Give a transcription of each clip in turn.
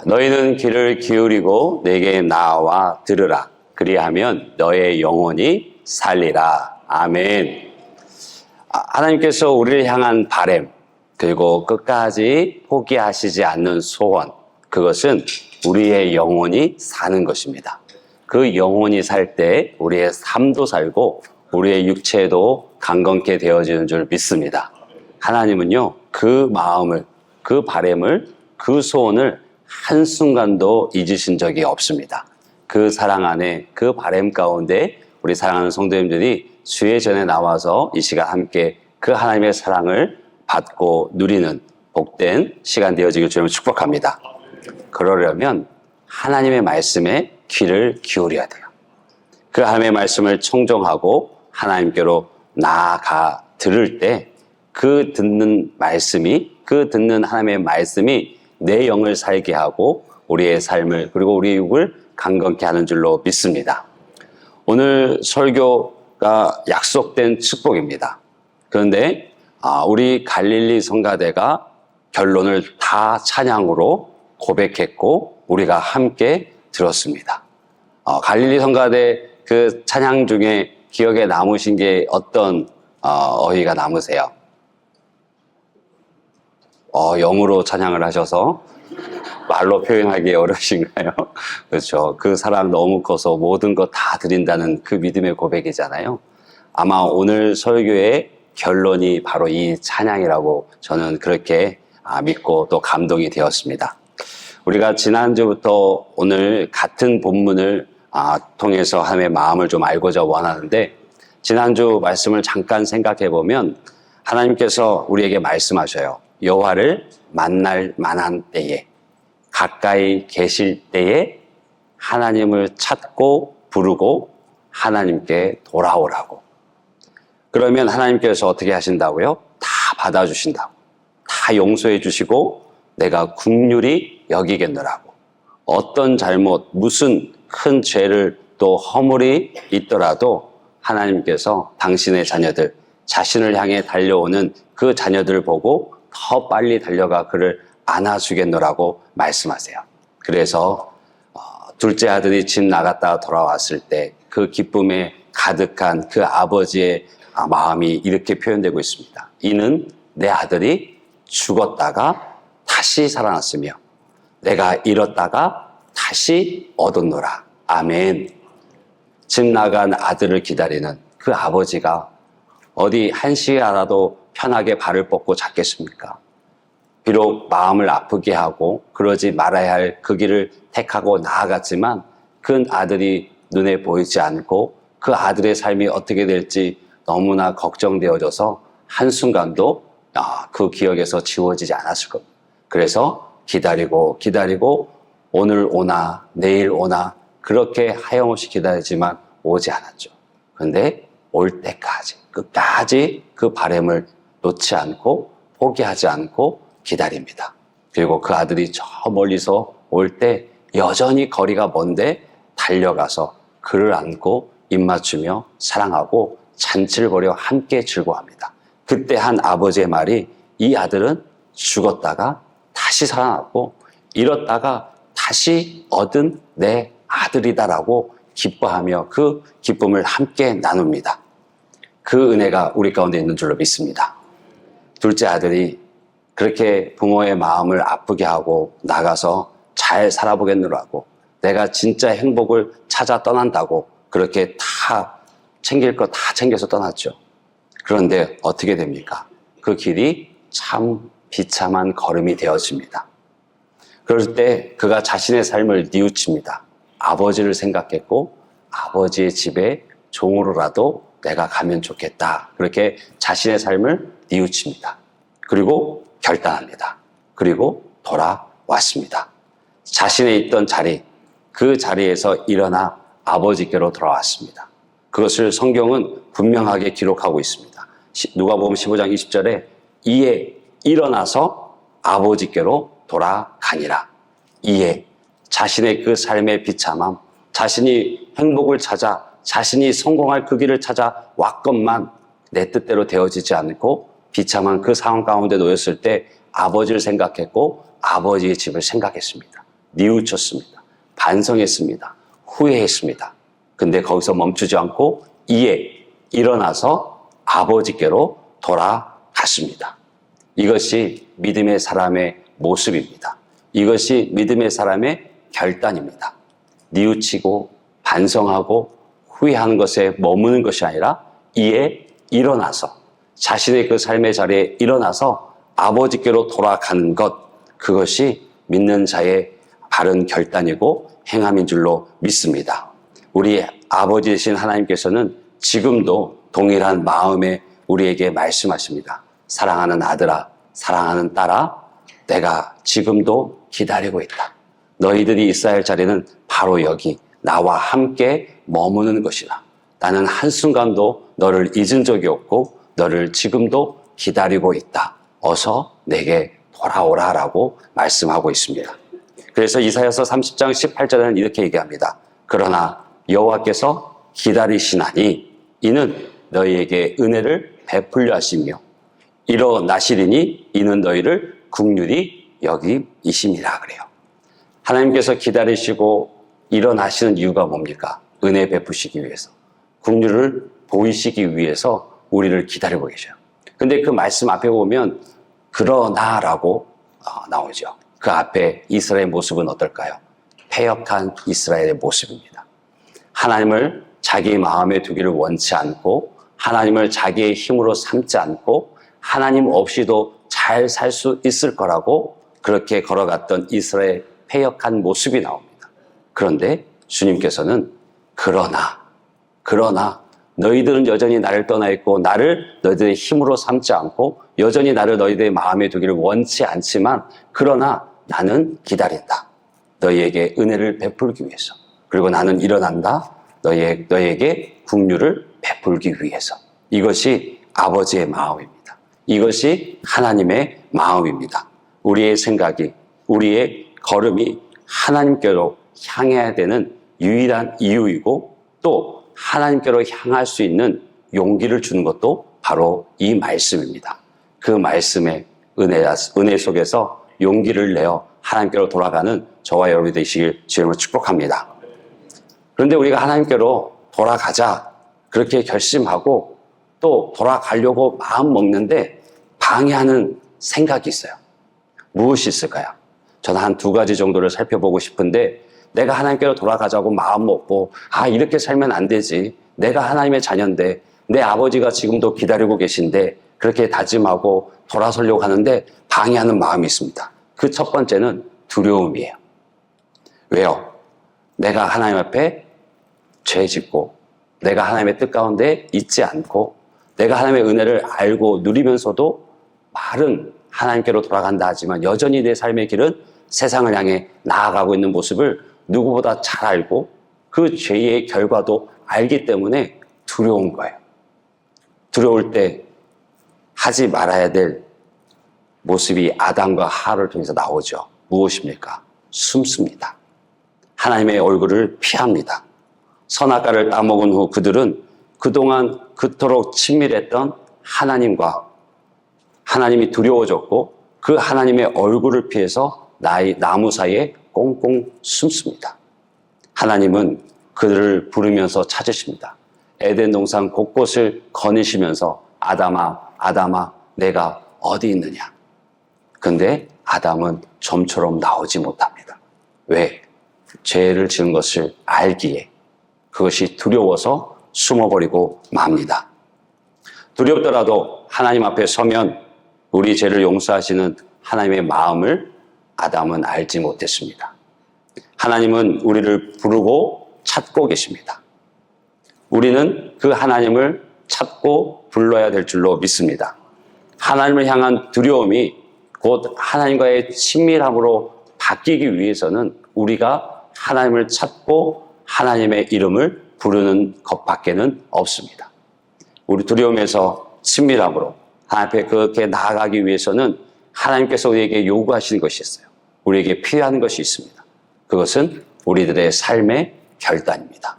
너희는 귀를 기울이고 내게 나와 들으라. 그리하면 너의 영혼이 살리라. 아멘. 하나님께서 우리를 향한 바람, 그리고 끝까지 포기하시지 않는 소원, 그것은 우리의 영혼이 사는 것입니다. 그 영혼이 살 때 우리의 삶도 살고 우리의 육체도 강건케 되어지는 줄 믿습니다. 하나님은요, 그 마음을, 그 바람을, 그 소원을 한순간도 잊으신 적이 없습니다. 그 사랑 안에, 그 바람 가운데 우리 사랑하는 성도님들이 주의 전에 나와서 이 시간 함께 그 하나님의 사랑을 받고 누리는 복된 시간 되어지길 주님을 축복합니다. 그러려면 하나님의 말씀에 귀를 기울여야 돼요. 그 하나님의 말씀을 청종하고 하나님께로 나아가 들을 때 그 듣는 말씀이, 그 듣는 하나님의 말씀이 내 영을 살게 하고 우리의 삶을, 그리고 우리의 육을 강건케 하는 줄로 믿습니다. 오늘 설교가 약속된 축복입니다. 그런데 우리 갈릴리 성가대가 결론을 다 찬양으로 고백했고 우리가 함께 들었습니다. 갈릴리 성가대 그 찬양 중에 기억에 남으신 게 어떤 어휘가 남으세요? 영으로 찬양을 하셔서 말로 표현하기 어려우신가요? 그렇죠. 그 사랑 너무 커서 모든 것 다 드린다는 그 믿음의 고백이잖아요. 아마 오늘 설교의 결론이 바로 이 찬양이라고 저는 그렇게 믿고 또 감동이 되었습니다. 우리가 지난주부터 오늘 같은 본문을 통해서 하나님의 마음을 좀 알고자 원하는데, 지난주 말씀을 잠깐 생각해 보면 하나님께서 우리에게 말씀하셔요. 여호와를 만날 만한 때에, 가까이 계실 때에 하나님을 찾고 부르고 하나님께 돌아오라고. 그러면 하나님께서 어떻게 하신다고요? 다 받아주신다고. 다 용서해 주시고 내가 긍휼히 여기겠노라고. 어떤 잘못, 무슨 큰 죄를 또 허물이 있더라도 하나님께서 당신의 자녀들, 자신을 향해 달려오는 그 자녀들을 보고 더 빨리 달려가 그를 안아주겠노라고 말씀하세요. 그래서 둘째 아들이 집 나갔다가 돌아왔을 때 그 기쁨에 가득한 그 아버지의 마음이 이렇게 표현되고 있습니다. 이는 내 아들이 죽었다가 다시 살아났으며 내가 잃었다가 다시 얻었노라. 아멘. 집 나간 아들을 기다리는 그 아버지가 어디 한 시간이라도 편하게 발을 뻗고 잤겠습니까? 비록 마음을 아프게 하고 그러지 말아야 할 그 길을 택하고 나아갔지만 그 아들이 눈에 보이지 않고 그 아들의 삶이 어떻게 될지 너무나 걱정되어져서 한순간도 그 기억에서 지워지지 않았을 겁니다. 그래서 기다리고 오늘 오나 내일 오나 그렇게 하염없이 기다리지만 오지 않았죠. 그런데 올 때까지 끝까지 그 바람을 놓지 않고 포기하지 않고 기다립니다. 그리고 그 아들이 저 멀리서 올 때 여전히 거리가 먼데 달려가서 그를 안고 입맞추며 사랑하고 잔치를 벌여 함께 즐거워합니다. 그때 한 아버지의 말이, 이 아들은 죽었다가 다시 살아났고 잃었다가 다시 얻은 내 아들이다라고 기뻐하며 그 기쁨을 함께 나눕니다. 그 은혜가 우리 가운데 있는 줄로 믿습니다. 둘째 아들이 그렇게 부모의 마음을 아프게 하고 나가서 잘 살아보겠노라고, 내가 진짜 행복을 찾아 떠난다고 그렇게 다 챙길 거 다 챙겨서 떠났죠. 그런데 어떻게 됩니까? 그 길이 참 비참한 걸음이 되어집니다. 그럴 때 그가 자신의 삶을 뉘우칩니다. 아버지를 생각했고 아버지의 집에 종으로라도 내가 가면 좋겠다. 그렇게 자신의 삶을 뉘우칩니다. 그리고 결단합니다. 그리고 돌아왔습니다. 자신의 있던 자리, 그 자리에서 일어나 아버지께로 돌아왔습니다. 그것을 성경은 분명하게 기록하고 있습니다. 누가복음 15장 20절에 이에 일어나서 아버지께로 돌아가니라. 이에 자신의 그 삶의 비참함, 자신이 행복을 찾아, 자신이 성공할 그 길을 찾아 왔건만 내 뜻대로 되어지지 않고 비참한 그 상황 가운데 놓였을 때 아버지를 생각했고 아버지의 집을 생각했습니다. 뉘우쳤습니다. 반성했습니다. 후회했습니다. 근데 거기서 멈추지 않고 이에 일어나서 아버지께로 돌아갔습니다. 이것이 믿음의 사람의 모습입니다. 이것이 믿음의 사람의 결단입니다. 뉘우치고 반성하고 후회하는 것에 머무는 것이 아니라 이에 일어나서 자신의 그 삶의 자리에 일어나서 아버지께로 돌아가는 것, 그것이 믿는 자의 바른 결단이고 행함인 줄로 믿습니다. 우리 아버지 되신 하나님께서는 지금도 동일한 마음에 우리에게 말씀하십니다. 사랑하는 아들아, 사랑하는 딸아, 내가 지금도 기다리고 있다. 너희들이 있어야 할 자리는 바로 여기 나와 함께 머무는 것이다. 나는 한순간도 너를 잊은 적이 없고 너를 지금도 기다리고 있다. 어서 내게 돌아오라라고 말씀하고 있습니다. 그래서 이사야서 30장 18절에는 이렇게 얘기합니다. 그러나 여호와께서 기다리시나니 이는 너희에게 은혜를 베풀려 하시며 일어나시리니 이는 너희를 긍휼히 여기이심이라 그래요. 하나님께서 기다리시고 일어나시는 이유가 뭡니까? 은혜 베푸시기 위해서, 긍휼을 보이시기 위해서 우리를 기다리고 계셔요. 근데 그 말씀 앞에 보면 그러나라고 나오죠. 그 앞에 이스라엘의 모습은 어떨까요? 패역한 이스라엘의 모습입니다. 하나님을 자기 마음에 두기를 원치 않고 하나님을 자기의 힘으로 삼지 않고 하나님 없이도 잘 살 수 있을 거라고 그렇게 걸어갔던 이스라엘의 패역한 모습이 나옵니다. 그런데 주님께서는 그러나 너희들은 여전히 나를 떠나 있고 나를 너희들의 힘으로 삼지 않고 여전히 나를 너희들의 마음에 두기를 원치 않지만 그러나 나는 기다린다. 너희에게 은혜를 베풀기 위해서. 그리고 나는 일어난다. 너희에게 긍휼을 베풀기 위해서. 이것이 아버지의 마음입니다. 이것이 하나님의 마음입니다. 우리의 생각이, 우리의 걸음이 하나님께로 향해야 되는 유일한 이유이고 또 하나님께로 향할 수 있는 용기를 주는 것도 바로 이 말씀입니다. 그 말씀의 은혜 속에서 용기를 내어 하나님께로 돌아가는 저와 여러분이 되시길 주님으로 축복합니다. 그런데 우리가 하나님께로 돌아가자 그렇게 결심하고 또 돌아가려고 마음 먹는데 방해하는 생각이 있어요. 무엇이 있을까요? 저는 한 두 가지 정도를 살펴보고 싶은데 내가 하나님께로 돌아가자고 마음 먹고 이렇게 살면 안 되지. 내가 하나님의 자녀인데 내 아버지가 지금도 기다리고 계신데 그렇게 다짐하고 돌아서려고 하는데 방해하는 마음이 있습니다. 그 첫 번째는 두려움이에요. 왜요? 내가 하나님 앞에 죄 짓고 내가 하나님의 뜻 가운데 있지 않고 내가 하나님의 은혜를 알고 누리면서도 말은 하나님께로 돌아간다 하지만 여전히 내 삶의 길은 세상을 향해 나아가고 있는 모습을 누구보다 잘 알고 그 죄의 결과도 알기 때문에 두려운 거예요. 두려울 때 하지 말아야 될 모습이 아담과 하와를 통해서 나오죠. 무엇입니까? 숨습니다. 하나님의 얼굴을 피합니다. 선악과를 따먹은 후 그들은 그동안 그토록 친밀했던 하나님과 하나님이 두려워졌고 그 하나님의 얼굴을 피해서 나무 사이에 꽁꽁 숨습니다. 하나님은 그들을 부르면서 찾으십니다. 에덴 동산 곳곳을 거니시면서 아담아 내가 어디 있느냐. 근데 아담은 좀처럼 나오지 못합니다. 왜? 죄를 지은 것을 알기에 그것이 두려워서 숨어버리고 맙니다. 두렵더라도 하나님 앞에 서면 우리 죄를 용서하시는 하나님의 마음을 아담은 알지 못했습니다. 하나님은 우리를 부르고 찾고 계십니다. 우리는 그 하나님을 찾고 불러야 될 줄로 믿습니다. 하나님을 향한 두려움이 곧 하나님과의 친밀함으로 바뀌기 위해서는 우리가 하나님을 찾고 하나님의 이름을 부르는 것밖에는 없습니다. 우리 두려움에서 친밀함으로 하나님 앞에 그렇게 나아가기 위해서는 하나님께서 우리에게 요구하시는 것이 있어요. 우리에게 필요한 것이 있습니다. 그것은 우리들의 삶의 결단입니다.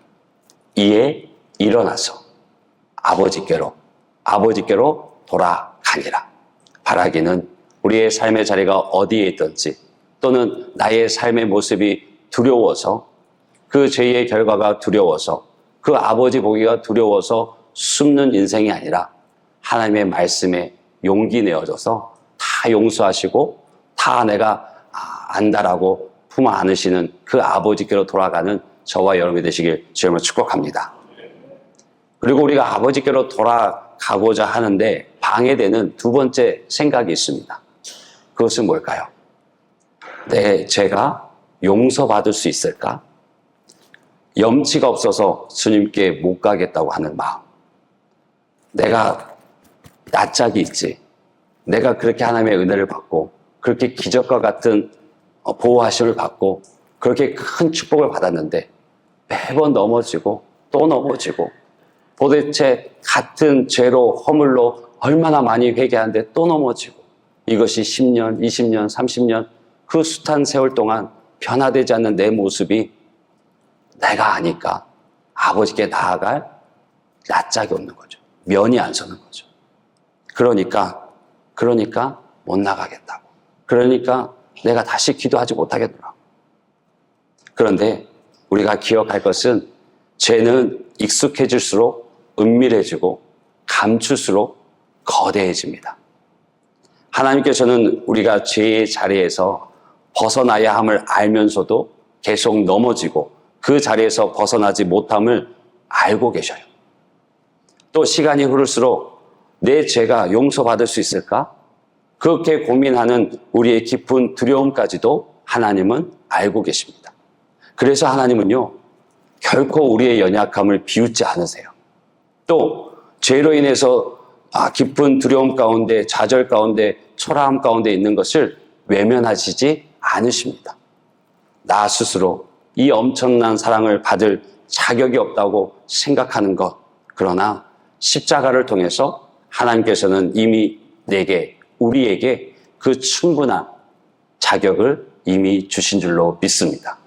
이에 일어나서 아버지께로 돌아가니라. 바라기는 우리의 삶의 자리가 어디에 있든지 또는 나의 삶의 모습이 두려워서 그 죄의 결과가 두려워서 그 아버지 보기가 두려워서 숨는 인생이 아니라 하나님의 말씀에 용기 내어줘서 다 용서하시고 다 내가 안다라고 품 안으시는 그 아버지께로 돌아가는 저와 여러분이 되시길 주님으로 축복합니다. 그리고 우리가 아버지께로 돌아가고자 하는데 방해되는 두 번째 생각이 있습니다. 그것은 뭘까요? 제가 용서받을 수 있을까? 염치가 없어서 주님께 못 가겠다고 하는 마음. 내가 낯짝이 있지. 내가 그렇게 하나님의 은혜를 받고 그렇게 기적과 같은 보호하심을 받고 그렇게 큰 축복을 받았는데 매번 넘어지고 또 넘어지고 도대체 같은 죄로 허물로 얼마나 많이 회개하는데 또 넘어지고 이것이 10년, 20년, 30년 그 숱한 세월 동안 변화되지 않는 내 모습이 내가 아니까 아버지께 나아갈 낯짝이 없는 거죠. 면이 안 서는 거죠. 그러니까 못 나가겠다고. 그러니까 내가 다시 기도하지 못하겠더라고. 그런데 우리가 기억할 것은 죄는 익숙해질수록 은밀해지고 감출수록 거대해집니다. 하나님께서는 우리가 죄의 자리에서 벗어나야 함을 알면서도 계속 넘어지고 그 자리에서 벗어나지 못함을 알고 계셔요. 또 시간이 흐를수록 내 죄가 용서받을 수 있을까? 그렇게 고민하는 우리의 깊은 두려움까지도 하나님은 알고 계십니다. 그래서 하나님은요, 결코 우리의 연약함을 비웃지 않으세요. 또 죄로 인해서 깊은 두려움 가운데, 좌절 가운데, 초라함 가운데 있는 것을 외면하시지 않으십니다. 나 스스로 이 엄청난 사랑을 받을 자격이 없다고 생각하는 것, 그러나 십자가를 통해서 하나님께서는 이미 우리에게 그 충분한 자격을 이미 주신 줄로 믿습니다.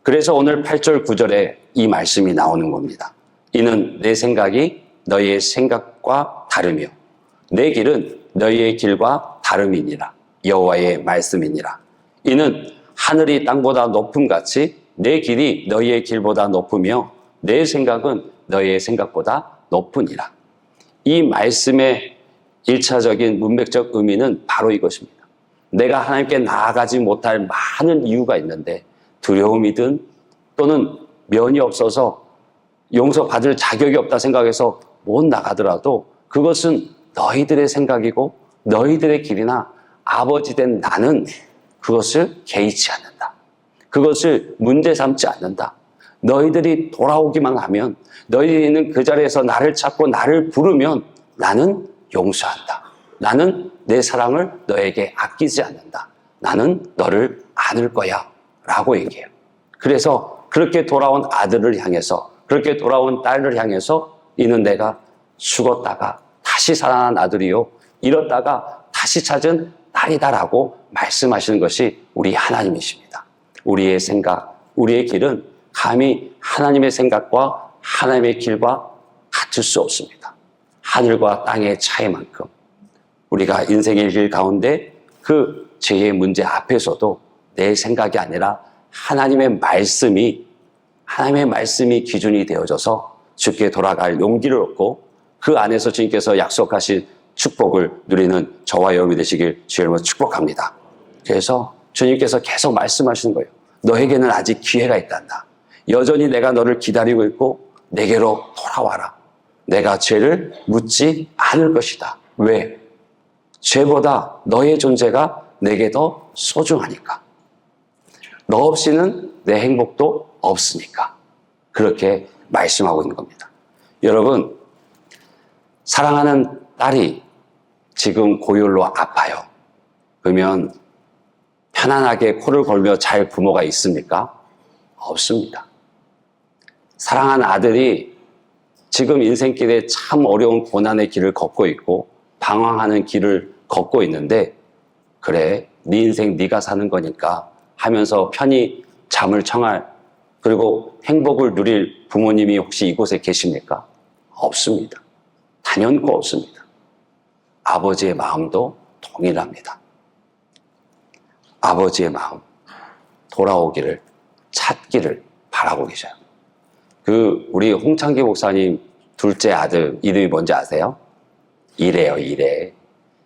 그래서 오늘 8절 9절에 이 말씀이 나오는 겁니다. 이는 내 생각이 너희의 생각과 다르며 내 길은 너희의 길과 다름이니라. 여호와의 말씀이니라. 이는 하늘이 땅보다 높음같이 내 길이 너희의 길보다 높으며 내 생각은 너희의 생각보다 높으니라. 이 말씀의 1차적인 문맥적 의미는 바로 이것입니다. 내가 하나님께 나아가지 못할 많은 이유가 있는데 두려움이든 또는 면이 없어서 용서받을 자격이 없다 생각해서 못 나가더라도 그것은 너희들의 생각이고 너희들의 길이나 아버지 된 나는 그것을 개의치 않는다. 그것을 문제 삼지 않는다. 너희들이 돌아오기만 하면 너희들이 있는 그 자리에서 나를 찾고 나를 부르면 나는 용서한다. 나는 내 사랑을 너에게 아끼지 않는다. 나는 너를 안을 거야 라고 얘기해요. 그래서 그렇게 돌아온 아들을 향해서 그렇게 돌아온 딸을 향해서 이는 내가 죽었다가 다시 살아난 아들이요 잃었다가 다시 찾은 딸이다라고 말씀하시는 것이 우리 하나님이십니다. 우리의 생각, 우리의 길은 감히 하나님의 생각과 하나님의 길과 같을 수 없습니다. 하늘과 땅의 차이만큼 우리가 인생의 길 가운데 그 죄의 문제 앞에서도 내 생각이 아니라 하나님의 말씀이 기준이 되어져서 주께 돌아갈 용기를 얻고 그 안에서 주님께서 약속하신 축복을 누리는 저와 여러분이 되시길 주님으로 축복합니다. 그래서 주님께서 계속 말씀하시는 거예요. 너에게는 아직 기회가 있단다. 여전히 내가 너를 기다리고 있고 내게로 돌아와라. 내가 죄를 묻지 않을 것이다. 왜? 죄보다 너의 존재가 내게 더 소중하니까. 너 없이는 내 행복도 없으니까. 그렇게 말씀하고 있는 겁니다. 여러분, 사랑하는 딸이 지금 고열로 아파요. 그러면 편안하게 코를 골며 잘 부모가 있습니까? 없습니다. 사랑하는 아들이 지금 인생길에 참 어려운 고난의 길을 걷고 있고 방황하는 길을 걷고 있는데 그래, 네 인생 네가 사는 거니까 하면서 편히 잠을 청할 그리고 행복을 누릴 부모님이 혹시 이곳에 계십니까? 없습니다. 단연코 없습니다. 아버지의 마음도 동일합니다. 아버지의 마음, 돌아오기를, 찾기를 바라고 계셔요. 우리 홍창기 목사님 둘째 아들 이름이 뭔지 아세요? 이래요, 이래.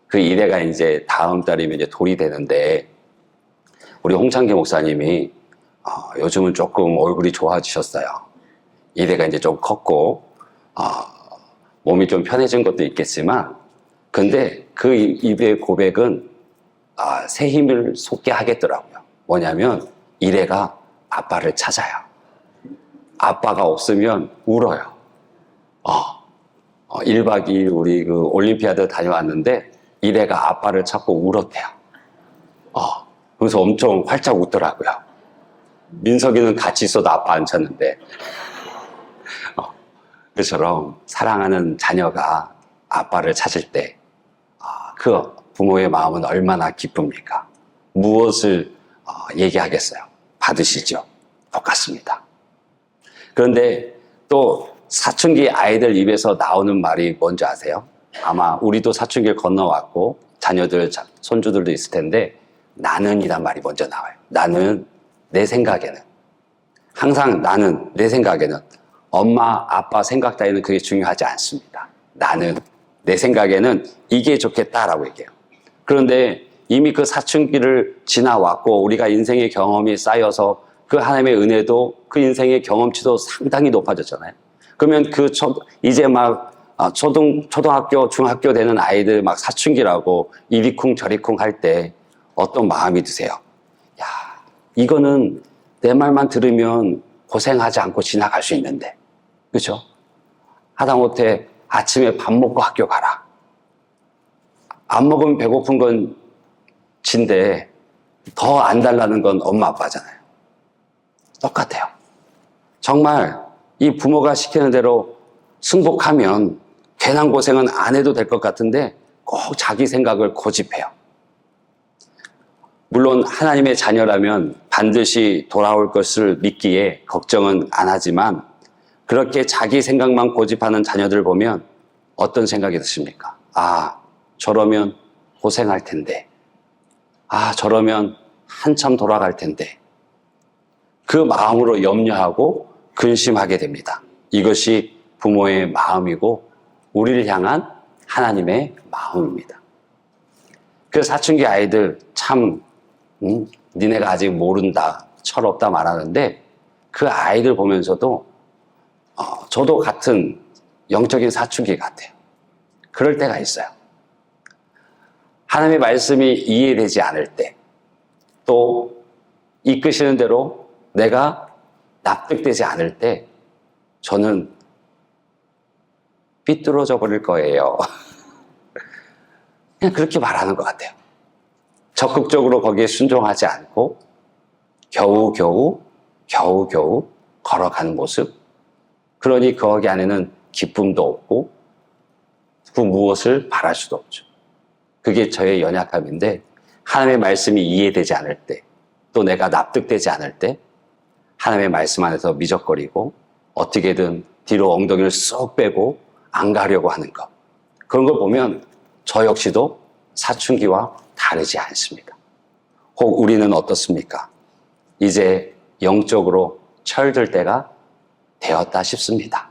그 이래가 이제 다음 달이면 이제 돌이 되는데, 우리 홍창기 목사님이 요즘은 조금 얼굴이 좋아지셨어요. 이래가 이제 좀 컸고, 몸이 좀 편해진 것도 있겠지만, 근데 그 입의 고백은 새 힘을 솟게 하겠더라고요. 뭐냐면 이래가 아빠를 찾아요. 아빠가 없으면 울어요. 1박 2일 우리 그 올림피아드 다녀왔는데 이래가 아빠를 찾고 울었대요. 그래서 엄청 활짝 웃더라고요. 민석이는 같이 있어도 아빠 안 찾는데. 그처럼 사랑하는 자녀가 아빠를 찾을 때 그 부모의 마음은 얼마나 기쁩니까? 무엇을 얘기하겠어요? 받으시죠? 똑같습니다. 그런데 또 사춘기 아이들 입에서 나오는 말이 뭔지 아세요? 아마 우리도 사춘기를 건너왔고 자녀들, 손주들도 있을 텐데 나는이란 말이 먼저 나와요. 나는, 내 생각에는. 항상 나는, 내 생각에는. 엄마, 아빠 생각 따위는 그게 중요하지 않습니다. 나는, 내 생각에는 이게 좋겠다라고 얘기해요. 그런데 이미 그 사춘기를 지나왔고 우리가 인생의 경험이 쌓여서 그 하나님의 은혜도 그 인생의 경험치도 상당히 높아졌잖아요. 그러면 이제 막 초등학교, 중학교 되는 아이들 막 사춘기라고 이리쿵 저리쿵 할 때 어떤 마음이 드세요? 야, 이거는 내 말만 들으면 고생하지 않고 지나갈 수 있는데. 그렇죠? 하다못해 아침에 밥 먹고 학교 가라. 안 먹으면 배고픈 건 진데 더 안 달라는 건 엄마 아빠잖아요. 똑같아요. 정말 이 부모가 시키는 대로 승복하면 괜한 고생은 안 해도 될 것 같은데 꼭 자기 생각을 고집해요. 물론 하나님의 자녀라면 반드시 돌아올 것을 믿기에 걱정은 안 하지만 그렇게 자기 생각만 고집하는 자녀들 보면 어떤 생각이 드십니까? 저러면 고생할 텐데. 저러면 한참 돌아갈 텐데. 그 마음으로 염려하고 근심하게 됩니다. 이것이 부모의 마음이고 우리를 향한 하나님의 마음입니다. 그 사춘기 아이들 참 니네가 아직 모른다, 철없다 말하는데 그 아이들 보면서도 저도 같은 영적인 사춘기 같아요. 그럴 때가 있어요. 하나님의 말씀이 이해되지 않을 때, 또 이끄시는 대로 내가 납득되지 않을 때 저는 삐뚤어져 버릴 거예요. 그냥 그렇게 말하는 것 같아요. 적극적으로 거기에 순종하지 않고 겨우겨우 걸어가는 모습. 그러니 거기 안에는 기쁨도 없고 그 무엇을 바랄 수도 없죠. 그게 저의 연약함인데 하나님의 말씀이 이해되지 않을 때, 또 내가 납득되지 않을 때 하나님의 말씀 안에서 미적거리고 어떻게든 뒤로 엉덩이를 쏙 빼고 안 가려고 하는 것. 그런 걸 보면 저 역시도 사춘기와 다르지 않습니다. 혹 우리는 어떻습니까? 이제 영적으로 철들 때가 되었다 싶습니다.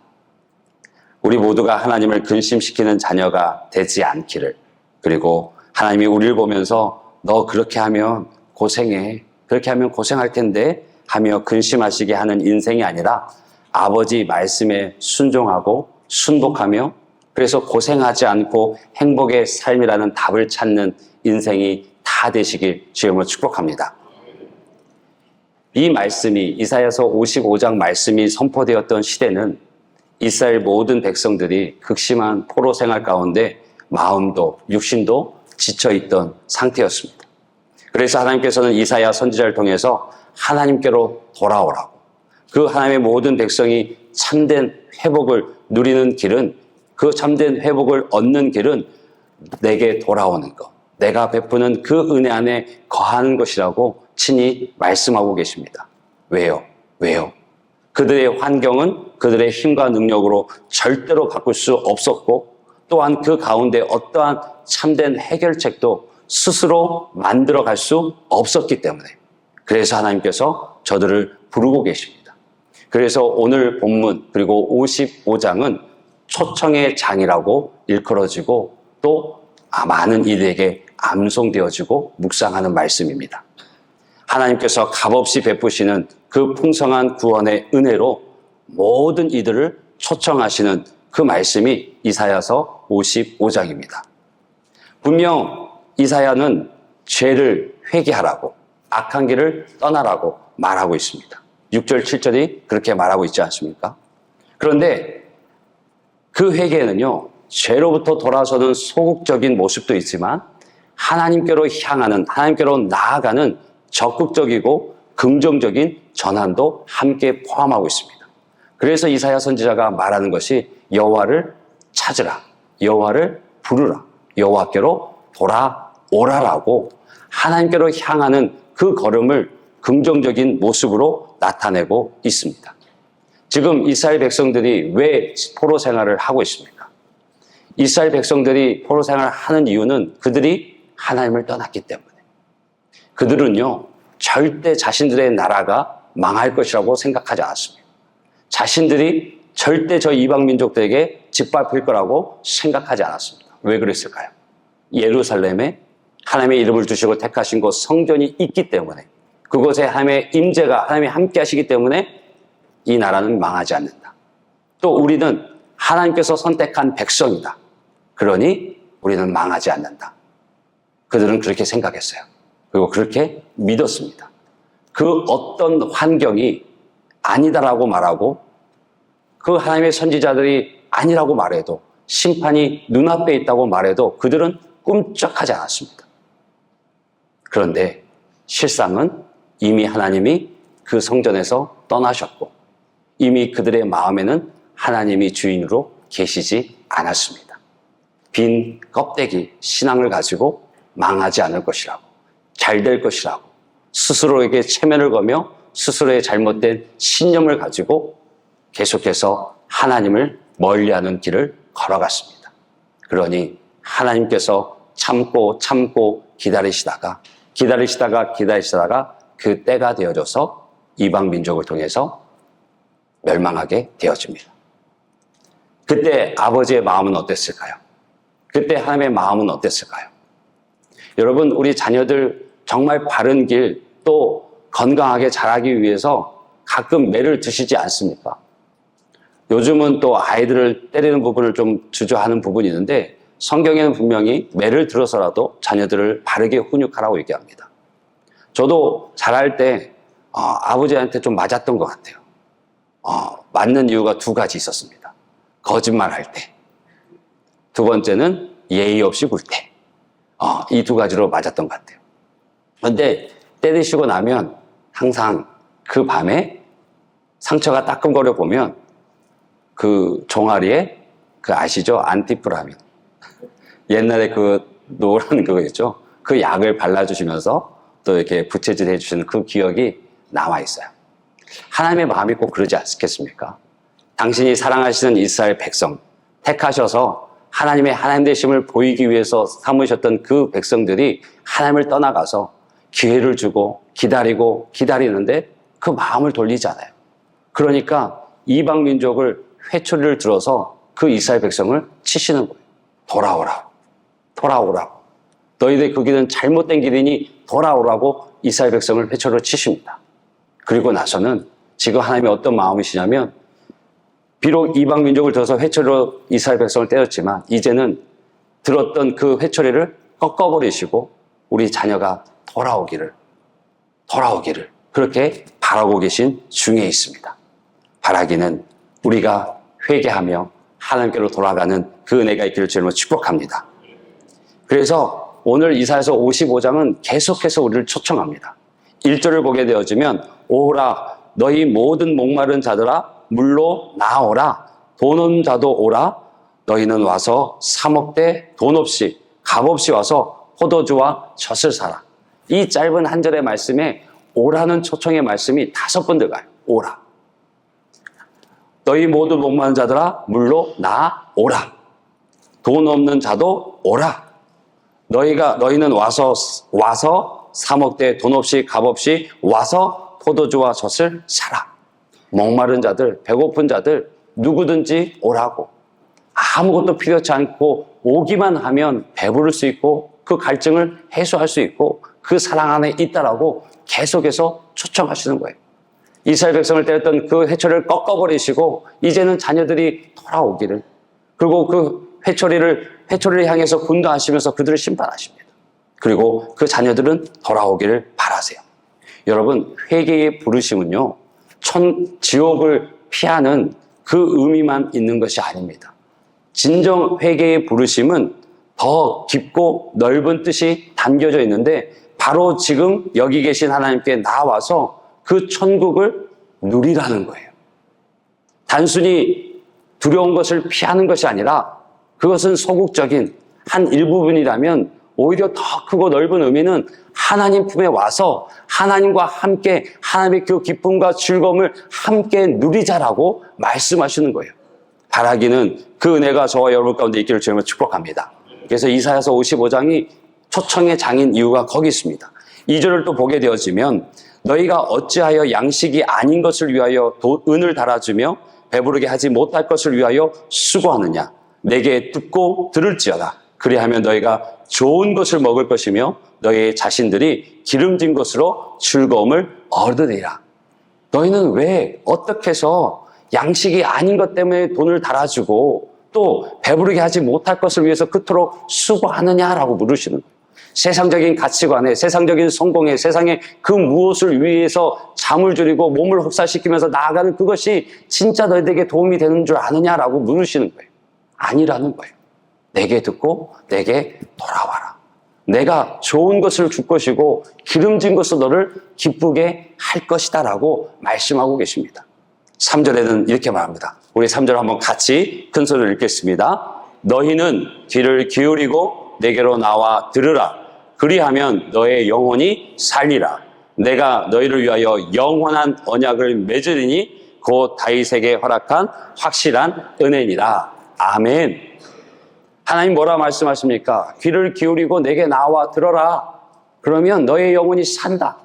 우리 모두가 하나님을 근심시키는 자녀가 되지 않기를, 그리고 하나님이 우리를 보면서 너 그렇게 하면 고생해, 그렇게 하면 고생할 텐데 하며 근심하시게 하는 인생이 아니라 아버지 말씀에 순종하고 순복하며 그래서 고생하지 않고 행복의 삶이라는 답을 찾는 인생이 다 되시길 주님으로 축복합니다. 이 말씀이 이사야서 55장 말씀이 선포되었던 시대는 이스라엘 모든 백성들이 극심한 포로 생활 가운데 마음도 육신도 지쳐있던 상태였습니다. 그래서 하나님께서는 이사야 선지자를 통해서 하나님께로 돌아오라고, 그 하나님의 모든 백성이 참된 회복을 누리는 길은, 그 참된 회복을 얻는 길은 내게 돌아오는 것, 내가 베푸는 그 은혜 안에 거하는 것이라고 친히 말씀하고 계십니다. 왜요? 그들의 환경은 그들의 힘과 능력으로 절대로 바꿀 수 없었고, 또한 그 가운데 어떠한 참된 해결책도 스스로 만들어갈 수 없었기 때문에, 그래서 하나님께서 저들을 부르고 계십니다. 그래서 오늘 본문 그리고 55장은 초청의 장이라고 일컬어지고 또 많은 이들에게 암송되어지고 묵상하는 말씀입니다. 하나님께서 값없이 베푸시는 그 풍성한 구원의 은혜로 모든 이들을 초청하시는 그 말씀이 이사야서 55장입니다. 분명 이사야는 죄를 회개하라고, 악한 길을 떠나라고 말하고 있습니다. 6절, 7절이 그렇게 말하고 있지 않습니까? 그런데 그 회개는요, 죄로부터 돌아서는 소극적인 모습도 있지만 하나님께로 향하는, 하나님께로 나아가는 적극적이고 긍정적인 전환도 함께 포함하고 있습니다. 그래서 이사야 선지자가 말하는 것이 여호와를 찾으라, 여호와를 부르라, 여호와께로 돌아오라라고 하나님께로 향하는 그 걸음을 긍정적인 모습으로 나타내고 있습니다. 지금 이스라엘 백성들이 왜 포로 생활을 하고 있습니까? 이스라엘 백성들이 포로 생활을 하는 이유는 그들이 하나님을 떠났기 때문에. 그들은요, 절대 자신들의 나라가 망할 것이라고 생각하지 않았습니다. 자신들이 절대 저 이방 민족들에게 짓밟힐 거라고 생각하지 않았습니다. 왜 그랬을까요? 예루살렘에 하나님의 이름을 두시고 택하신 곳 성전이 있기 때문에, 그곳에 하나님의 임재가, 하나님이 함께 하시기 때문에 이 나라는 망하지 않는다. 또 우리는 하나님께서 선택한 백성이다. 그러니 우리는 망하지 않는다. 그들은 그렇게 생각했어요. 그리고 그렇게 믿었습니다. 그 어떤 환경이 아니다라고 말하고 그 하나님의 선지자들이 아니라고 말해도, 심판이 눈앞에 있다고 말해도 그들은 꿈쩍하지 않았습니다. 그런데 실상은 이미 하나님이 그 성전에서 떠나셨고 이미 그들의 마음에는 하나님이 주인으로 계시지 않았습니다. 빈 껍데기 신앙을 가지고 망하지 않을 것이라고, 잘 될 것이라고 스스로에게 체면을 거며 스스로의 잘못된 신념을 가지고 계속해서 하나님을 멀리하는 길을 걸어갔습니다. 그러니 하나님께서 참고 기다리시다가 그 때가 되어져서 이방 민족을 통해서 멸망하게 되어집니다. 그때 아버지의 마음은 어땠을까요? 그때 하나님의 마음은 어땠을까요? 여러분, 우리 자녀들 정말 바른 길, 또 건강하게 자라기 위해서 가끔 매를 드시지 않습니까? 요즘은 또 아이들을 때리는 부분을 좀 주저하는 부분이 있는데 성경에는 분명히 매를 들어서라도 자녀들을 바르게 훈육하라고 얘기합니다. 저도 자랄 때 아버지한테 좀 맞았던 것 같아요. 맞는 이유가 두 가지 있었습니다. 거짓말할 때, 두 번째는 예의 없이 굴 때. 이 두 가지로 맞았던 것 같아요. 그런데 때리시고 나면 항상 그 밤에 상처가 따끔거려 보면 그 종아리에 그 아시죠? 안티프라민. 옛날에 그 노란 그거 있죠? 그 약을 발라주시면서 또 이렇게 부채질 해주시는 그 기억이 남아있어요. 하나님의 마음이 꼭 그러지 않겠습니까? 당신이 사랑하시는 이스라엘 백성, 택하셔서 하나님의 하나님 되심을 보이기 위해서 삼으셨던 그 백성들이 하나님을 떠나가서 기회를 주고 기다리는데 그 마음을 돌리잖아요. 그러니까 이방 민족을 회초리를 들어서 그 이스라엘 백성을 치시는 거예요. 돌아오라고. 너희들 그 길은 잘못된 길이니 돌아오라고 이스라엘 백성을 회초리로 치십니다. 그리고 나서는 지금 하나님이 어떤 마음이시냐면, 비록 이방 민족을 들어서 회초리로 이스라엘 백성을 때렸지만 이제는 들었던 그 회초리를 꺾어버리시고 우리 자녀가 돌아오기를 그렇게 바라고 계신 중에 있습니다. 바라기는 우리가 회개하며 하나님께로 돌아가는 그 은혜가 있기를 주님으로 축복합니다. 그래서 오늘 이사야서 55장은 계속해서 우리를 초청합니다. 1절을 보게 되어지면 오라 너희 모든 목마른 자들아 물로 나오라, 돈 없는 자도 오라, 너희는 와서 사 먹되 돈 없이 값없이 와서 포도주와 젖을 사라. 이 짧은 한 절의 말씀에 오라는 초청의 말씀이 5번 들어가요. 오라. 너희 모두 목마른 자들아 물로 나오라, 돈 없는 자도 오라, 너희는 와서 사 먹되 돈 없이 값 없이 와서 포도주와 젖을 사라. 목마른 자들, 배고픈 자들 누구든지 오라고. 아무것도 필요치 않고 오기만 하면 배부를 수 있고 그 갈증을 해소할 수 있고 그 사랑 안에 있다라고 계속해서 초청하시는 거예요. 이스라엘 백성을 때렸던 그 회초리를 꺾어버리시고 이제는 자녀들이 돌아오기를, 그리고 그 회초리를 향해서 군도하시면서 그들을 심판하십니다. 그리고 그 자녀들은 돌아오기를 바라세요. 여러분, 회개의 부르심은요, 지옥을 피하는 그 의미만 있는 것이 아닙니다. 진정 회개의 부르심은 더 깊고 넓은 뜻이 담겨져 있는데, 바로 지금 여기 계신 하나님께 나와서 그 천국을 누리라는 거예요. 단순히 두려운 것을 피하는 것이 아니라 그것은 소극적인 한 일부분이라면, 오히려 더 크고 넓은 의미는 하나님 품에 와서 하나님과 함께 하나님의 그 기쁨과 즐거움을 함께 누리자라고 말씀하시는 거예요. 바라기는 그 은혜가 저와 여러분 가운데 있기를 주님으로 축복합니다. 그래서 이사야서 55장이 초청의 장인 이유가 거기 있습니다. 2절을 또 보게 되어지면 너희가 어찌하여 양식이 아닌 것을 위하여 은을 달아주며 배부르게 하지 못할 것을 위하여 수고하느냐. 내게 듣고 들을지어다. 그리하면 너희가 좋은 것을 먹을 것이며 너희 자신들이 기름진 것으로 즐거움을 얻으리라. 너희는 왜 어떻게 해서 양식이 아닌 것 때문에 돈을 달아주고 또 배부르게 하지 못할 것을 위해서 그토록 수고하느냐라고 물으시는 거예요. 세상적인 가치관에, 세상적인 성공에, 세상의 그 무엇을 위해서 잠을 줄이고 몸을 혹사시키면서 나아가는 그것이 진짜 너희들에게 도움이 되는 줄 아느냐라고 물으시는 거예요. 아니라는 거예요. 내게 듣고 내게 돌아와라. 내가 좋은 것을 줄 것이고 기름진 것으로 너를 기쁘게 할 것이다 라고 말씀하고 계십니다. 3절에는 이렇게 말합니다. 우리 3절 한번 같이 큰 소리로 읽겠습니다. 너희는 귀를 기울이고 내게로 나와 들으라. 그리하면 너의 영혼이 살리라. 내가 너희를 위하여 영원한 언약을 맺으리니 곧 다윗에게 허락한 확실한 은혜니라. 아멘. 하나님 뭐라 말씀하십니까? 귀를 기울이고 내게 나와 들어라. 그러면 너의 영혼이 산다.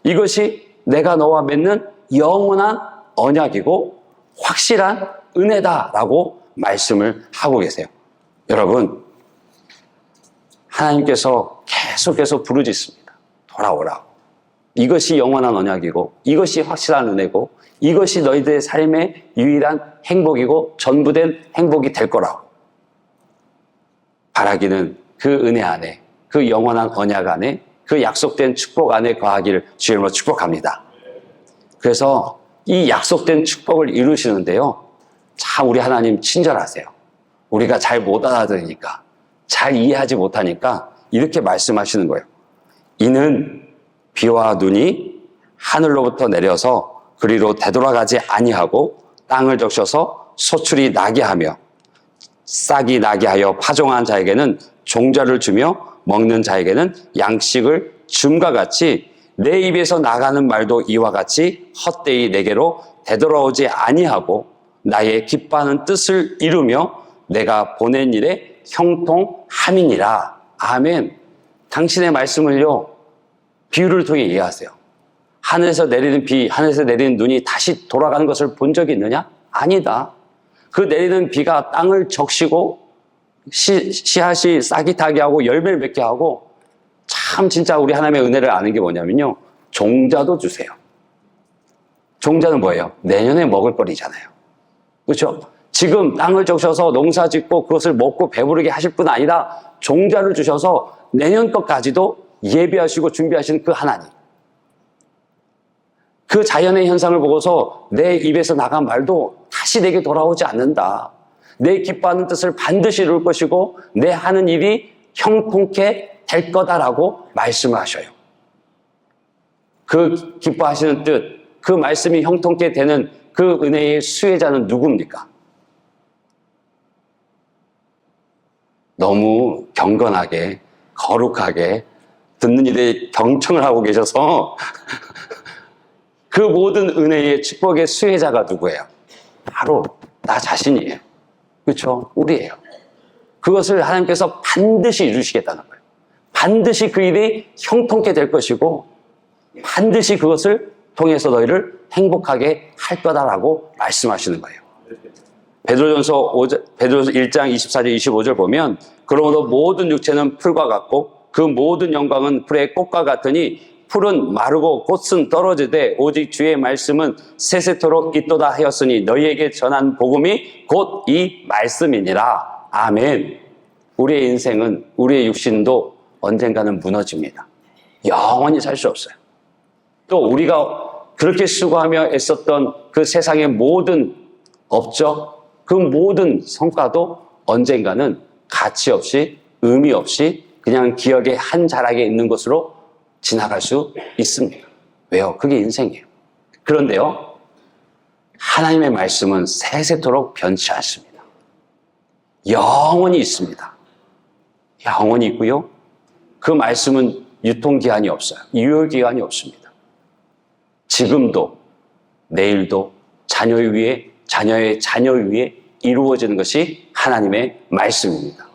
이것이 내가 너와 맺는 영원한 언약이고 확실한 은혜다라고 말씀을 하고 계세요. 여러분, 하나님께서 계속해서 부르짖습니다. 돌아오라고. 이것이 영원한 언약이고 이것이 확실한 은혜고 이것이 너희들의 삶의 유일한 행복이고 전부된 행복이 될 거라고. 바라기는 그 은혜 안에, 그 영원한 언약 안에, 그 약속된 축복 안에 거하기를 주님으로 축복합니다. 그래서 이 약속된 축복을 이루시는데요, 참 우리 하나님 친절하세요. 우리가 잘 못 알아들으니까, 잘 이해하지 못하니까 이렇게 말씀하시는 거예요. 이는 비와 눈이 하늘로부터 내려서 그리로 되돌아가지 아니하고 땅을 적셔서 소출이 나게 하며 싹이 나게 하여 파종한 자에게는 종자를 주며 먹는 자에게는 양식을 줌과 같이 내 입에서 나가는 말도 이와 같이 헛되이 내게로 되돌아오지 아니하고 나의 기뻐하는 뜻을 이루며 내가 보낸 일에 형통함이니라. 아멘. 당신의 말씀을요, 비유를 통해 이해하세요. 하늘에서 내리는 비, 하늘에서 내리는 눈이 다시 돌아가는 것을 본 적이 있느냐? 아니다. 그 내리는 비가 땅을 적시고 씨앗이 싹이 타게 하고 열매를 맺게 하고, 참 진짜 우리 하나님의 은혜를 아는 게 뭐냐면요, 종자도 주세요. 종자는 뭐예요? 내년에 먹을 거리잖아요. 그렇죠? 지금 땅을 적셔서 농사 짓고 그것을 먹고 배부르게 하실 뿐 아니라 종자를 주셔서 내년 것까지도 예비하시고 준비하시는 그 하나님. 그 자연의 현상을 보고서 내 입에서 나간 말도 다시 내게 돌아오지 않는다. 내 기뻐하는 뜻을 반드시 이룰 것이고 내 하는 일이 형통케 될 거다라고 말씀을 하셔요. 그 기뻐하시는 뜻, 그 말씀이 형통케 되는 그 은혜의 수혜자는 누굽니까? 너무 경건하게, 거룩하게 듣는 일에 경청을 하고 계셔서 그 모든 은혜의 축복의 수혜자가 누구예요? 바로 나 자신이에요. 그렇죠? 우리예요. 그것을 하나님께서 반드시 이루시겠다는 거예요. 반드시 그 일이 형통케 될 것이고 반드시 그것을 통해서 너희를 행복하게 할 거다라고 말씀하시는 거예요. 베드로전서 1장 24절 25절 보면 그러므로 모든 육체는 풀과 같고 그 모든 영광은 풀의 꽃과 같으니 풀은 마르고 꽃은 떨어지되 오직 주의 말씀은 세세토록 있도다 하였으니 너희에게 전한 복음이 곧 이 말씀이니라. 아멘. 우리의 인생은 우리의 육신도 언젠가는 무너집니다. 영원히 살 수 없어요. 또 우리가 그렇게 수고하며 애썼던 그 세상의 모든 업적, 그 모든 성과도 언젠가는 가치 없이 의미 없이 그냥 기억의 한 자락에 있는 것으로 지나갈 수 있습니다. 왜요? 그게 인생이에요. 그런데요, 하나님의 말씀은 세세토록 변치 않습니다. 영원히 있습니다. 영원히 있고요. 그 말씀은 유통기한이 없어요. 유효기한이 없습니다. 지금도 내일도 자녀의 자녀 위에 이루어지는 것이 하나님의 말씀입니다.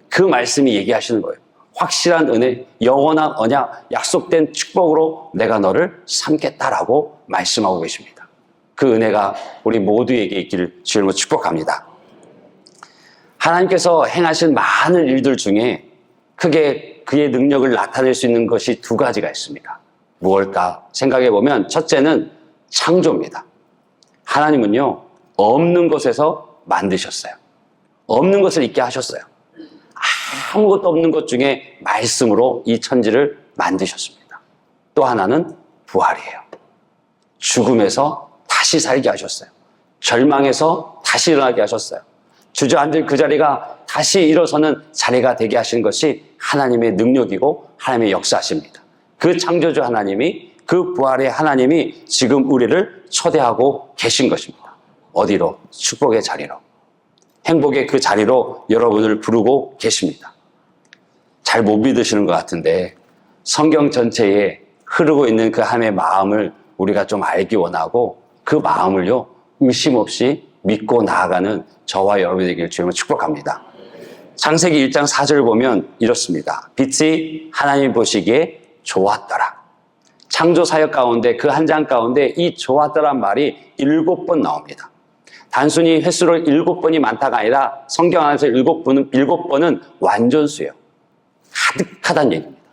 그 말씀이 얘기하시는 거예요. 확실한 은혜, 영원한 언약, 약속된 축복으로 내가 너를 삼겠다라고 말씀하고 계십니다. 그 은혜가 우리 모두에게 있기를 주님으로 축복합니다. 하나님께서 행하신 많은 일들 중에 크게 그의 능력을 나타낼 수 있는 것이 두 가지가 있습니다. 무엇일까 생각해 보면 첫째는 창조입니다. 하나님은요, 없는 것에서 만드셨어요. 없는 것을 있게 하셨어요. 아무것도 없는 것 중에 말씀으로 이 천지를 만드셨습니다. 또 하나는 부활이에요. 죽음에서 다시 살게 하셨어요. 절망에서 다시 일어나게 하셨어요. 주저앉은 그 자리가 다시 일어서는 자리가 되게 하신 것이 하나님의 능력이고 하나님의 역사십니다. 그 창조주 하나님이, 그 부활의 하나님이 지금 우리를 초대하고 계신 것입니다. 어디로? 축복의 자리로. 행복의 그 자리로 여러분을 부르고 계십니다. 잘 못 믿으시는 것 같은데 성경 전체에 흐르고 있는 그 하나님의 마음을 우리가 좀 알기 원하고 그 마음을요, 의심 없이 믿고 나아가는 저와 여러분이 되기를 주님을 축복합니다. 창세기 1장 4절을 보면 이렇습니다. 빛이 하나님 보시기에 좋았더라. 창조 사역 가운데 그 한 장 가운데 이 좋았더란 말이 7번 나옵니다. 단순히 횟수로 7번이 많다가 아니라 성경 안에서 7번은 완전수예요. 가득하다는 얘기입니다.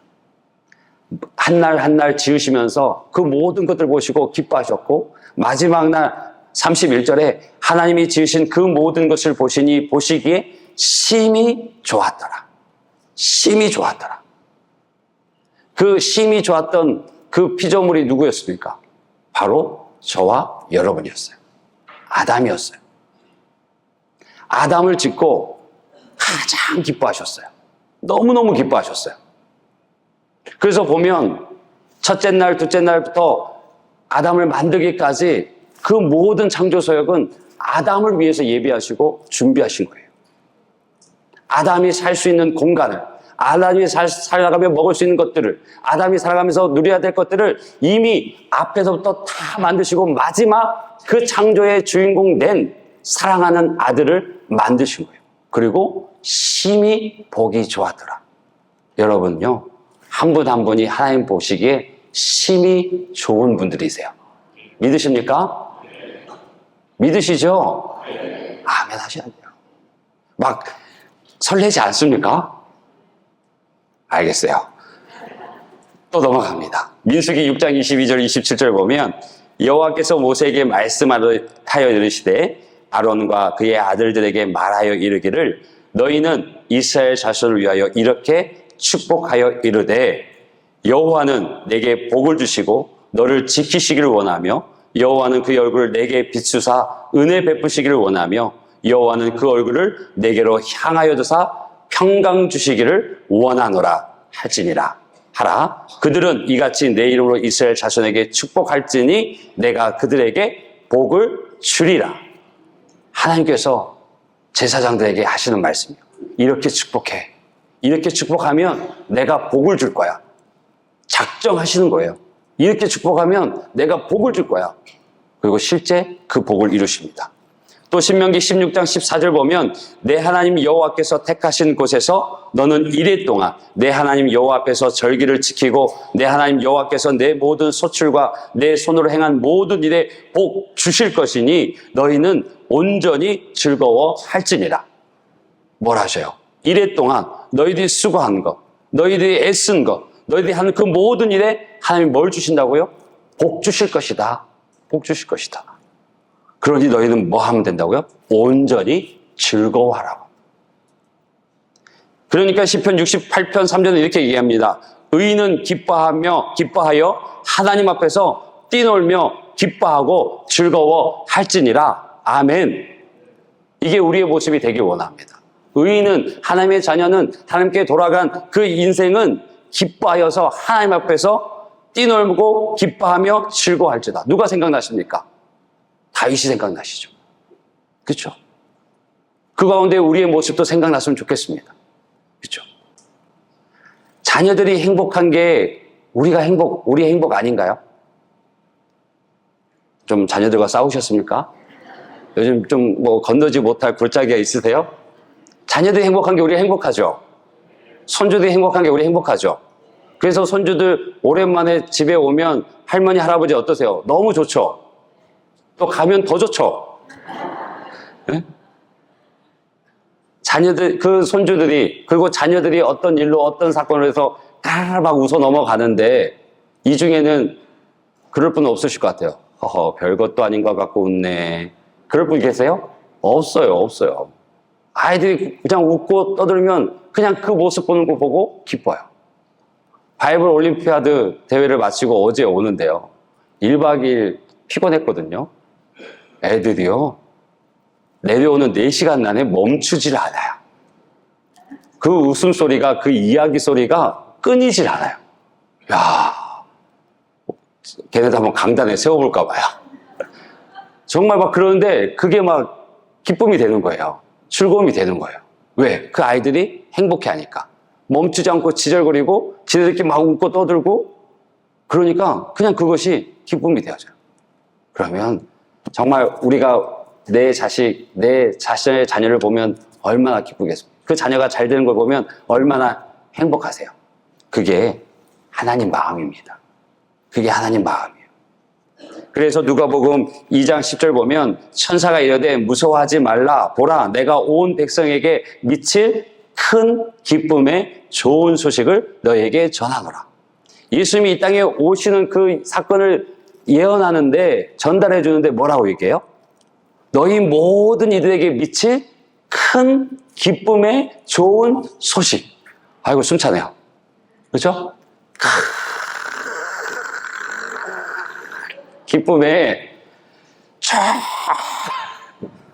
한 날 한 날 지으시면서 그 모든 것들 보시고 기뻐하셨고 마지막 날 31절에 하나님이 지으신 그 모든 것을 보시기에 심히 좋았더라. 심히 좋았더라. 그 심히 좋았던 그 피조물이 누구였습니까? 바로 저와 여러분이었어요. 아담이었어요. 아담을 짓고 가장 기뻐하셨어요. 너무너무 기뻐하셨어요. 그래서 보면 첫째 날, 둘째 날부터 아담을 만들기까지 그 모든 창조 서역은 아담을 위해서 예비하시고 준비하신 거예요. 아담이 살 수 있는 공간을, 아담이 살아가며 먹을 수 있는 것들을, 아담이 살아가면서 누려야 될 것들을 이미 앞에서부터 다 만드시고 마지막 그 창조의 주인공 된 사랑하는 아들을 만드신 거예요. 그리고 심히 보기 좋았더라. 여러분요, 한 분 한 분이 하나님 보시기에 심히 좋은 분들이세요. 믿으십니까? 믿으시죠? 아멘 하셔야 돼요. 막 설레지 않습니까? 알겠어요. 또 넘어갑니다. 민수기 6장 22절 27절 보면 여호와께서 모세에게 말씀하여 이르시되 아론과 그의 아들들에게 말하여 이르기를 너희는 이스라엘 자손을 위하여 이렇게 축복하여 이르되 여호와는 내게 복을 주시고 너를 지키시기를 원하며 여호와는 그 얼굴을 내게 비추사 은혜 베푸시기를 원하며 여호와는 그 얼굴을 내게로 향하여 두사 평강 주시기를 원하노라 할지니라 하라. 그들은 이같이 내 이름으로 이스라엘 자손에게 축복할지니 내가 그들에게 복을 주리라. 하나님께서 제사장들에게 하시는 말씀이에요. 이렇게 축복해. 이렇게 축복하면 내가 복을 줄 거야. 작정하시는 거예요. 이렇게 축복하면 내가 복을 줄 거야. 그리고 실제 그 복을 이루십니다. 또 신명기 16장 14절 보면 내 하나님 여호와께서 택하신 곳에서 너는 이레 동안 내 하나님 여호와 앞에서 절기를 지키고 내 하나님 여호와께서 내 모든 소출과 내 손으로 행한 모든 일에 복 주실 것이니 너희는 온전히 즐거워할지니라. 뭘 하셔요? 이레 동안 너희들이 수고한 것, 너희들이 애쓴 것, 너희들이 하는 그 모든 일에 하나님이 뭘 주신다고요? 복 주실 것이다. 복 주실 것이다. 그러니 너희는 뭐 하면 된다고요? 온전히 즐거워하라고. 그러니까 시편 68편 3절은 이렇게 얘기합니다. 의인은 기뻐하여 하나님 앞에서 뛰놀며 기뻐하고 즐거워할지니라. 아멘. 이게 우리의 모습이 되길 원합니다. 의인은, 하나님의 자녀는, 하나님께 돌아간 그 인생은 기뻐하여서 하나님 앞에서 뛰놀고 기뻐하며 즐거워할지다. 누가 생각나십니까? 다윗이 생각나시죠. 그렇죠? 그 가운데 우리의 모습도 생각났으면 좋겠습니다. 그렇죠? 자녀들이 행복한 게 우리의 행복 아닌가요? 좀 자녀들과 싸우셨습니까? 요즘 좀 건너지 못할 골짜기가 있으세요? 자녀들이 행복한 게 우리가 행복하죠. 손주들이 행복한 게 우리 행복하죠. 그래서 손주들 오랜만에 집에 오면 할머니, 할아버지 어떠세요? 너무 좋죠. 또 가면 더 좋죠. 네? 자녀들, 그 손주들이, 그리고 자녀들이 어떤 일로 어떤 사건을 해서 까르르 웃어 넘어가는데 이 중에는 그럴 분은 없으실 것 같아요. 별것도 아닌 것 같고 웃네. 그럴 분 계세요? 없어요. 아이들이 그냥 웃고 떠들면 그냥 그 모습 보는 거 보고 기뻐요. 바이블 올림피아드 대회를 마치고 어제 오는데요. 1박 2일 피곤했거든요. 애들이요. 내려오는 4시간 내내 멈추질 않아요. 그 웃음소리가, 그 이야기 소리가 끊이질 않아요. 야, 걔네도 한번 강단에 세워볼까 봐요. 정말 막 그러는데 그게 막 기쁨이 되는 거예요. 즐거움이 되는 거예요. 왜? 그 아이들이 행복해 하니까. 멈추지 않고 지절거리고 지들끼리 막 웃고 떠들고 그러니까 그냥 그것이 기쁨이 되어져요. 그러면 정말 우리가 내 자신의 자녀를 보면 얼마나 기쁘겠습니까? 그 자녀가 잘 되는 걸 보면 얼마나 행복하세요. 그게 하나님 마음입니다. 그게 하나님 마음이에요. 그래서 누가복음 2장 10절 보면 천사가 이르되 무서워하지 말라. 보라, 내가 온 백성에게 미칠 큰 기쁨의 좋은 소식을 너에게 전하노라. 예수님이 이 땅에 오시는 그 사건을 예언하는데, 전달해 주는데 뭐라고 얘기해요? 너희 모든 이들에게 미칠 큰 기쁨의 좋은 소식. 아이고 숨차네요. 그렇죠? 기쁨의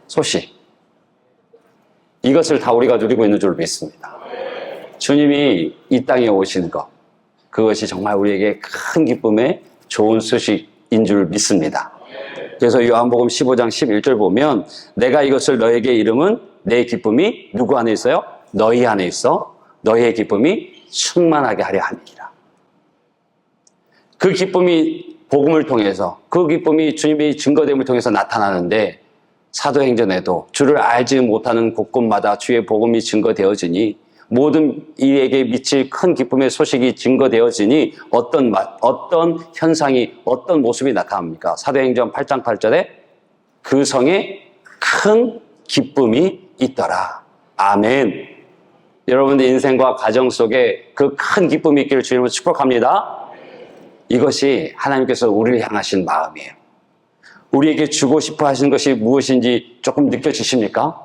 소식. 이것을 다 우리가 누리고 있는 줄 믿습니다. 주님이 이 땅에 오신 것, 그것이 정말 우리에게 큰 기쁨의 좋은 소식인 줄 믿습니다. 그래서 요한복음 15장 11절 보면 내가 이것을 너에게 이름은 내 기쁨이 누구 안에 있어요? 너희 안에 있어 너희의 기쁨이 충만하게 하려 함이니라. 그 기쁨이 복음을 통해서, 그 기쁨이 주님의 증거됨을 통해서 나타나는데, 사도행전에도 주를 알지 못하는 곳곳마다 주의 복음이 증거되어지니 모든 이에게 미칠 큰 기쁨의 소식이 증거되어지니 어떤 현상이, 어떤 모습이 나타납니까? 사도행전 8장 8절에 그 성에 큰 기쁨이 있더라. 아멘. 여러분의 인생과 가정 속에 그 큰 기쁨이 있기를 주님으로 축복합니다. 이것이 하나님께서 우리를 향하신 마음이에요. 우리에게 주고 싶어 하시는 것이 무엇인지 조금 느껴지십니까?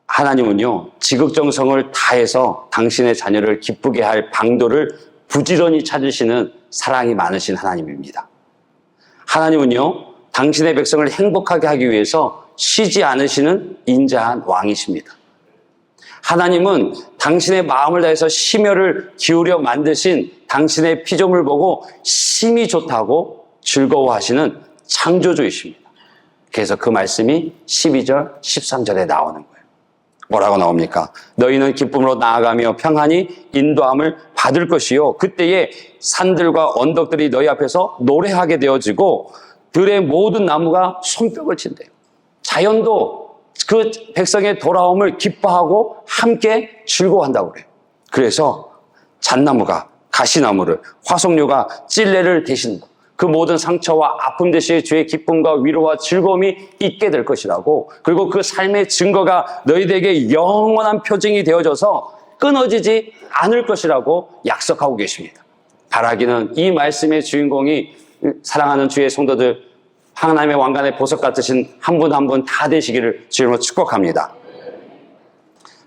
하나님은요, 지극정성을 다해서 당신의 자녀를 기쁘게 할 방도를 부지런히 찾으시는 사랑이 많으신 하나님입니다. 하나님은요, 당신의 백성을 행복하게 하기 위해서 쉬지 않으시는 인자한 왕이십니다. 하나님은 당신의 마음을 다해서 심혈을 기울여 만드신 당신의 피조물 보고 심히 좋다고 즐거워하시는 창조주이십니다. 그래서 그 말씀이 12절, 13절에 나오는 거예요. 뭐라고 나옵니까? 너희는 기쁨으로 나아가며 평안히 인도함을 받을 것이요. 그때에 산들과 언덕들이 너희 앞에서 노래하게 되어지고 들의 모든 나무가 손뼉을 친대요. 자연도 그 백성의 돌아옴을 기뻐하고 함께 즐거워한다고 그래요. 그래서 잣나무가 가시나무를, 화석류가 찔레를 대신다. 그 모든 상처와 아픔 대신에 주의 기쁨과 위로와 즐거움이 있게 될 것이라고, 그리고 그 삶의 증거가 너희들에게 영원한 표징이 되어져서 끊어지지 않을 것이라고 약속하고 계십니다. 바라기는 이 말씀의 주인공이 사랑하는 주의 성도들, 하나님의 왕관의 보석 같으신 한 분 한 분 다 되시기를 주님으로 축복합니다.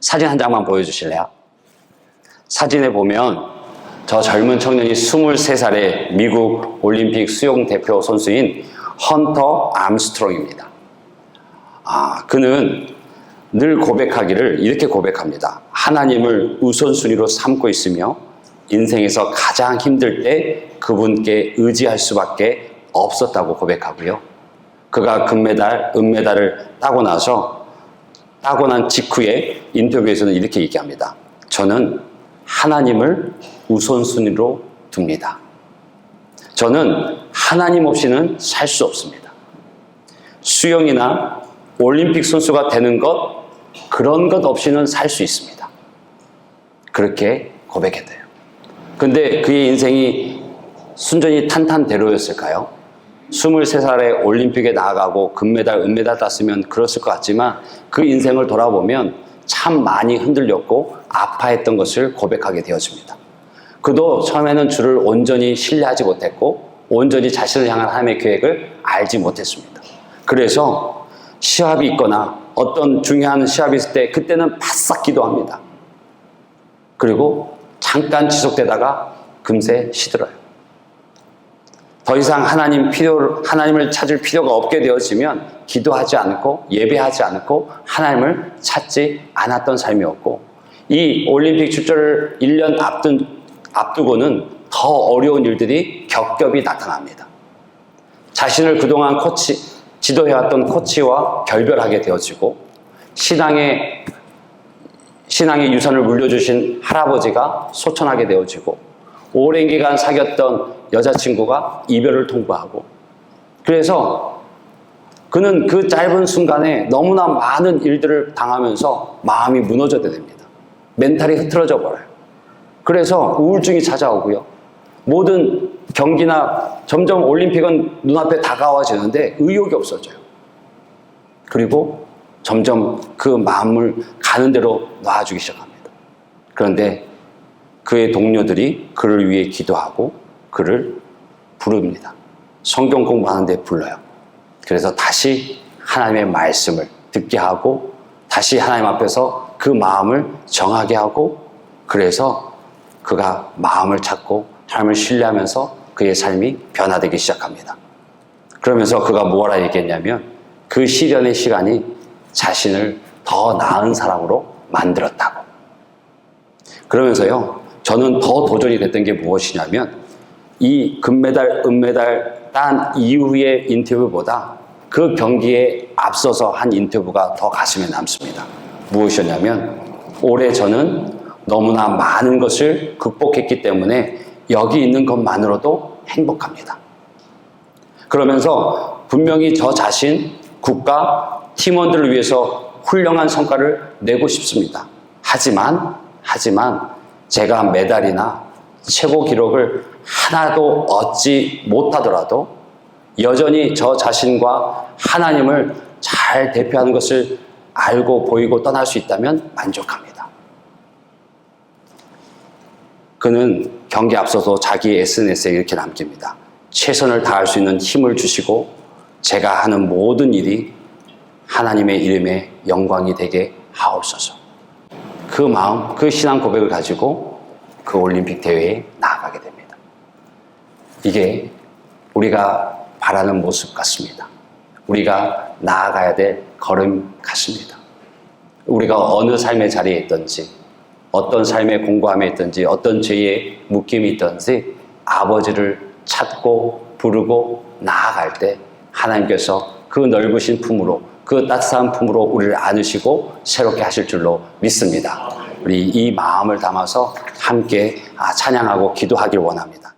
사진 한 장만 보여주실래요? 사진에 보면 저 젊은 청년이 23살의 미국 올림픽 수영 대표 선수인 헌터 암스트롱입니다. 그는 늘 고백하기를 이렇게 고백합니다. 하나님을 우선순위로 삼고 있으며 인생에서 가장 힘들 때 그분께 의지할 수밖에 없었다고 고백하고요. 그가 금메달, 은메달을 따고 난 직후에 인터뷰에서는 이렇게 얘기합니다. 저는 하나님을 우선순위로 둡니다. 저는 하나님 없이는 살 수 없습니다. 수영이나 올림픽 선수가 되는 것, 그런 것 없이는 살 수 있습니다. 그렇게 고백했대요. 근데 그의 인생이 순전히 탄탄대로였을까요? 23살에 올림픽에 나아가고 금메달, 은메달 땄으면 그랬을 것 같지만 그 인생을 돌아보면 참 많이 흔들렸고 아파했던 것을 고백하게 되어집니다. 그도 처음에는 주를 온전히 신뢰하지 못했고 온전히 자신을 향한 하나님의 계획을 알지 못했습니다. 그래서 시합이 있거나 어떤 중요한 시합이 있을 때 그때는 바싹 기도합니다. 그리고 잠깐 지속되다가 금세 시들어요. 더 이상 하나님을 찾을 필요가 없게 되어지면 기도하지 않고 예배하지 않고 하나님을 찾지 않았던 삶이었고, 이 올림픽 출전을 1년 앞두고는 더 어려운 일들이 겹겹이 나타납니다. 자신을 그동안 지도해왔던 코치와 결별하게 되어지고, 신앙의 유산을 물려주신 할아버지가 소천하게 되어지고, 오랜 기간 사귀었던 여자친구가 이별을 통보하고, 그래서 그는 그 짧은 순간에 너무나 많은 일들을 당하면서 마음이 무너져야 됩니다. 멘탈이 흐트러져 버려요. 그래서 우울증이 찾아오고요. 모든 경기나 점점 올림픽은 눈앞에 다가와지는데 의욕이 없어져요. 그리고 점점 그 마음을 가는 대로 놔주기 시작합니다. 그런데 그의 동료들이 그를 위해 기도하고 그를 부릅니다. 성경 공부하는 데 불러요. 그래서 다시 하나님의 말씀을 듣게 하고 다시 하나님 앞에서 그 마음을 정하게 하고, 그래서 그가 마음을 찾고 하나님을 신뢰하면서 그의 삶이 변화되기 시작합니다. 그러면서 그가 뭐라 얘기했냐면 그 시련의 시간이 자신을 더 나은 사람으로 만들었다고. 그러면서요, 저는 더 도전이 됐던 게 무엇이냐면 이 금메달, 은메달 딴 이후의 인터뷰보다 그 경기에 앞서서 한 인터뷰가 더 가슴에 남습니다. 무엇이었냐면, 올해 저는 너무나 많은 것을 극복했기 때문에 여기 있는 것만으로도 행복합니다. 그러면서 분명히 저 자신, 국가, 팀원들을 위해서 훌륭한 성과를 내고 싶습니다. 하지만 제가 메달이나 최고 기록을 하나도 얻지 못하더라도 여전히 저 자신과 하나님을 잘 대표하는 것을 알고 보이고 떠날 수 있다면 만족합니다. 그는 경기 앞서서 자기 SNS에 이렇게 남깁니다. 최선을 다할 수 있는 힘을 주시고 제가 하는 모든 일이 하나님의 이름에 영광이 되게 하옵소서. 그 마음, 그 신앙 고백을 가지고 그 올림픽 대회에 나아가게 됩니다. 이게 우리가 바라는 모습 같습니다. 우리가 나아가야 될 걸음 같습니다. 우리가 어느 삶의 자리에 있든지, 어떤 삶의 공고함에 있든지, 어떤 죄의 묶임이 있든지 아버지를 찾고 부르고 나아갈 때 하나님께서 그 넓으신 품으로, 그 따뜻한 품으로 우리를 안으시고 새롭게 하실 줄로 믿습니다. 우리 이 마음을 담아서 함께 찬양하고 기도하길 원합니다.